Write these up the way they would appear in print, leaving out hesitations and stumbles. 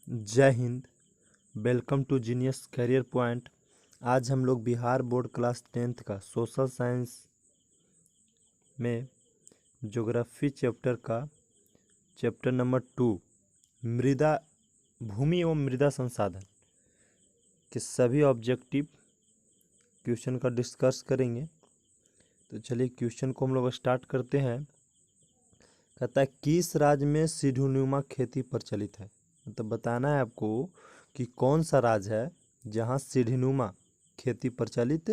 जय Hind. Welcome to Genius Career Point. आज हम लोग बिहार बोर्ड क्लास 10th का सोशल साइंस में ज्योग्राफी चैप्टर का चैप्टर नंबर 2 मृदा भूमि एवं मृदा संसाधन के सभी ऑब्जेक्टिव क्वेश्चन का डिस्कस करेंगे। तो चलिए क्वेश्चन को हम लोग स्टार्ट करते हैं। कहता है किस राज्य में सीढ़ीनुमा खेती प्रचलित है। मतलब बताना है आपको कि कौन सा राज्य है जहाँ सीढ़ीनुमा खेती प्रचलित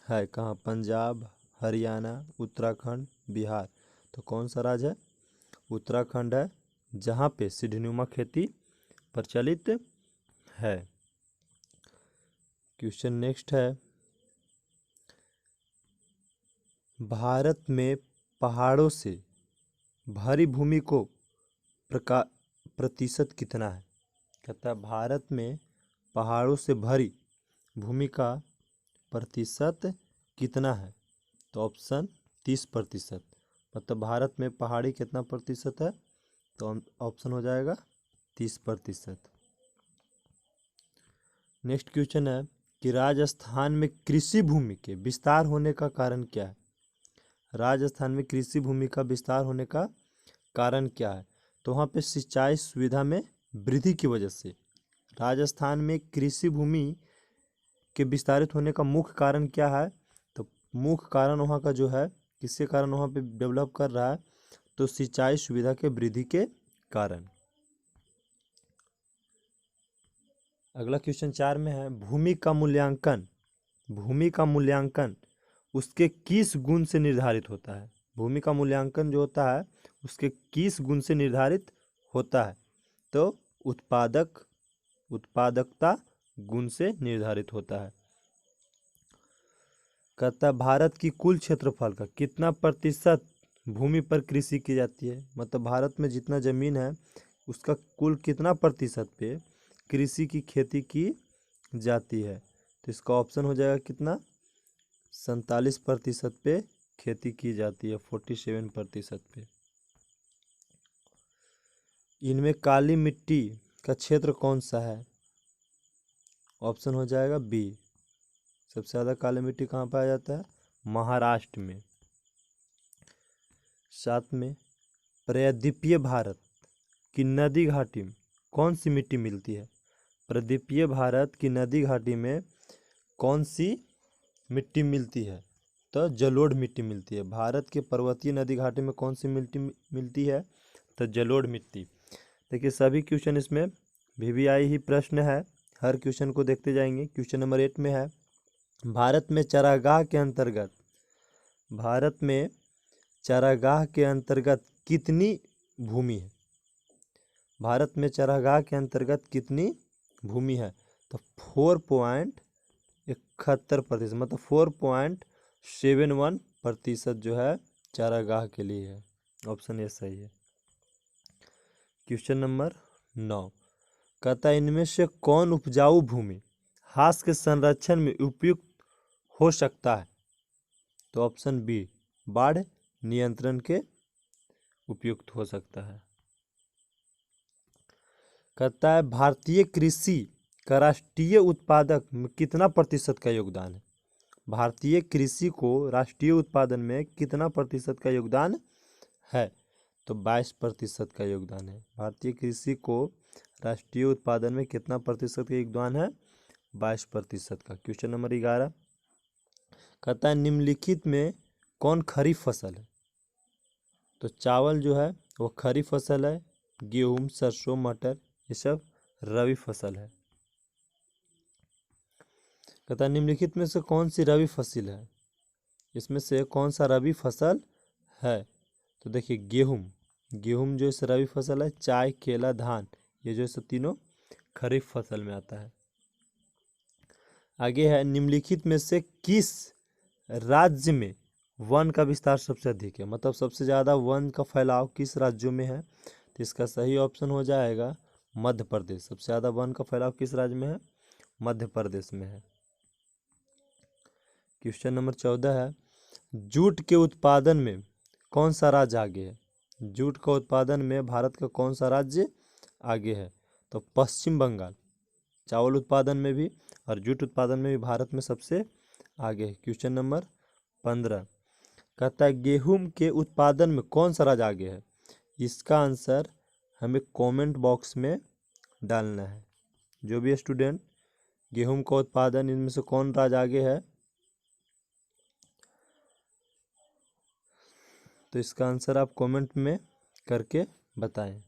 है। कहाँ? पंजाब, हरियाणा, उत्तराखंड, बिहार। तो कौन सा राज्य है? उत्तराखंड है जहाँ पे सीढ़ीनुमा खेती प्रचलित है। क्वेश्चन नेक्स्ट है, भारत में पहाड़ों से भरी भूमि को प्रतिशत कितना है। कहता है भारत में पहाड़ों से भरी भूमि का प्रतिशत कितना है। तो ऑप्शन 30%। मतलब भारत में पहाड़ी कितना प्रतिशत है, तो ऑप्शन हो जाएगा 30%। नेक्स्ट क्वेश्चन है कि राजस्थान में कृषि भूमि के विस्तार होने का कारण क्या है। राजस्थान में कृषि भूमि का विस्तार होने का कारण क्या है। तो वहाँ पे सिंचाई सुविधा में वृद्धि की वजह से राजस्थान में कृषि भूमि के विस्तारित होने का मुख्य कारण क्या है। तो मुख्य कारण वहाँ का जो है, किसके कारण वहाँ पे डेवलप कर रहा है, तो सिंचाई सुविधा के वृद्धि के कारण। अगला क्वेश्चन 4 में है, भूमि का मूल्यांकन उसके किस गुण से निर्धारित होता है। भूमि का मूल्यांकन जो होता है उसके किस गुण से निर्धारित होता है। तो उत्पादकता गुण से निर्धारित होता है। कहता है भारत की कुल क्षेत्रफल का कितना प्रतिशत भूमि पर कृषि की जाती है। मतलब भारत में जितना जमीन है उसका कुल कितना प्रतिशत पे कृषि की खेती की जाती है। तो इसका ऑप्शन हो जाएगा कितना, 47% पे खेती की जाती है, 47% पे। इनमें काली मिट्टी का क्षेत्र कौन सा है। ऑप्शन हो जाएगा बी। सबसे ज़्यादा काली मिट्टी कहाँ पाया जाता है? महाराष्ट्र में। साथ में प्रायद्वीपीय भारत की नदी घाटी में कौन सी मिट्टी मिलती है। प्रायद्वीपीय भारत की नदी घाटी में कौन सी मिट्टी मिलती है। तो जलोढ़ मिट्टी मिलती है। भारत के पर्वतीय नदी घाटी में कौन सी मिट्टी मिलती है, तो जलोढ़ मिट्टी। देखिए सभी क्वेश्चन इसमें VVI ही प्रश्न है, हर क्वेश्चन को देखते जाएंगे। क्वेश्चन नंबर 8 में है, भारत में चारागाह के अंतर्गत कितनी भूमि है। भारत में चारागाह के अंतर्गत कितनी भूमि है। तो 4.71%, मतलब 4.71% जो है चारागाह के लिए है। ऑप्शन ए सही है। क्वेश्चन नंबर 9, कहता है इनमें से कौन उपजाऊ भूमि घास के संरक्षण में उपयुक्त हो सकता है। तो ऑप्शन बी, बाढ़ नियंत्रण के उपयुक्त हो सकता है। कहता है भारतीय कृषि का राष्ट्रीय उत्पादक में कितना प्रतिशत का योगदान है। भारतीय कृषि को राष्ट्रीय उत्पादन में कितना प्रतिशत का योगदान है। तो 22% का योगदान है। भारतीय कृषि को राष्ट्रीय उत्पादन में कितना प्रतिशत का योगदान है? 22% का। क्वेश्चन नंबर 11, कहता है निम्नलिखित में कौन खरीफ फसल है। तो चावल जो है वो खरीफ फसल है, गेहूं, सरसों, मटर ये सब रबी फसल है। कहता है निम्नलिखित में से कौन सी रबी फसल है। इसमें से कौन सा रबी फसल है। तो देखिए गेहूं जो इस रबी फसल है, चाय, केला, धान ये जो सब तीनों खरीफ फसल में आता है। आगे है, निम्नलिखित में से किस राज्य में वन का विस्तार सबसे अधिक है। मतलब सबसे ज़्यादा वन का फैलाव किस राज्यों में है। तो इसका सही ऑप्शन हो जाएगा मध्य प्रदेश। सबसे ज़्यादा वन का फैलाव किस राज्य में है? मध्य प्रदेश में है। क्वेश्चन नंबर 14 है, जूट के उत्पादन में कौन सा राज्य आगे है। जूट का उत्पादन में भारत का कौन सा राज्य आगे है। तो पश्चिम बंगाल चावल उत्पादन में भी और जूट उत्पादन में भी भारत में सबसे आगे है। क्वेश्चन नंबर 15 कहता है गेहूं के उत्पादन में कौन सा राज्य आगे है? इसका आंसर हमें कमेंट बॉक्स में डालना है। जो भी स्टूडेंट गेहूं का उत्पादन इनमें से कौन राज्य आगे है, तो इसका आंसर आप कमेंट में करके बताएं।